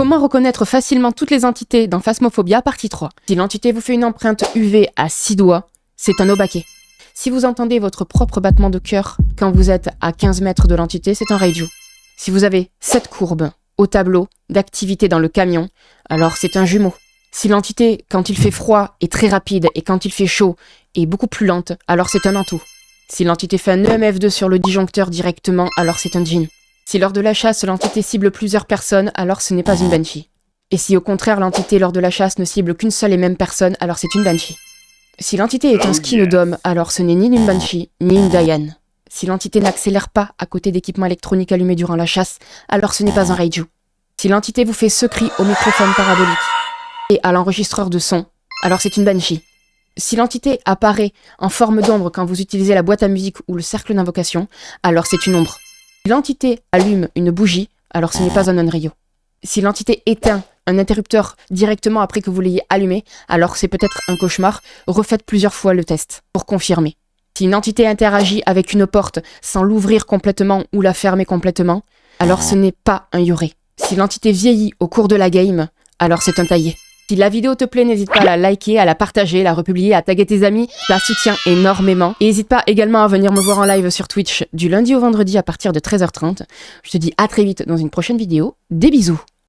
Comment reconnaître facilement toutes les entités dans Phasmophobia partie 3. Si l'entité vous fait une empreinte UV à 6 doigts, c'est un Obake. Si vous entendez votre propre battement de cœur quand vous êtes à 15 mètres de l'entité, c'est un Raiju. Si vous avez 7 courbes au tableau d'activité dans le camion, alors c'est un jumeau. Si l'entité, quand il fait froid, est très rapide et quand il fait chaud, est beaucoup plus lente, alors c'est un Nantou. Si l'entité fait un EMF2 sur le disjoncteur directement, alors c'est un Jin. Si lors de la chasse, l'entité cible plusieurs personnes, alors ce n'est pas une Banshee. Et si au contraire l'entité lors de la chasse ne cible qu'une seule et même personne, alors c'est une Banshee. Si l'entité est un Skinodome, alors ce n'est ni une Banshee, ni une Diane. Si l'entité n'accélère pas à côté d'équipements électroniques allumés durant la chasse, alors ce n'est pas un Raiju. Si l'entité vous fait ce cri au microphone parabolique et à l'enregistreur de son, alors c'est une Banshee. Si l'entité apparaît en forme d'ombre quand vous utilisez la boîte à musique ou le cercle d'invocation, alors c'est une ombre. Si l'entité allume une bougie, alors ce n'est pas un Onryo. Si l'entité éteint un interrupteur directement après que vous l'ayez allumé, alors c'est peut-être un cauchemar. Refaites plusieurs fois le test pour confirmer. Si une entité interagit avec une porte sans l'ouvrir complètement ou la fermer complètement, alors ce n'est pas un Yurei. Si l'entité vieillit au cours de la game, alors c'est un taillé. Si la vidéo te plaît, n'hésite pas à la liker, à la partager, à la republier, à taguer tes amis, ça soutient énormément. Et n'hésite pas également à venir me voir en live sur Twitch du lundi au vendredi à partir de 13h30. Je te dis à très vite dans une prochaine vidéo. Des bisous!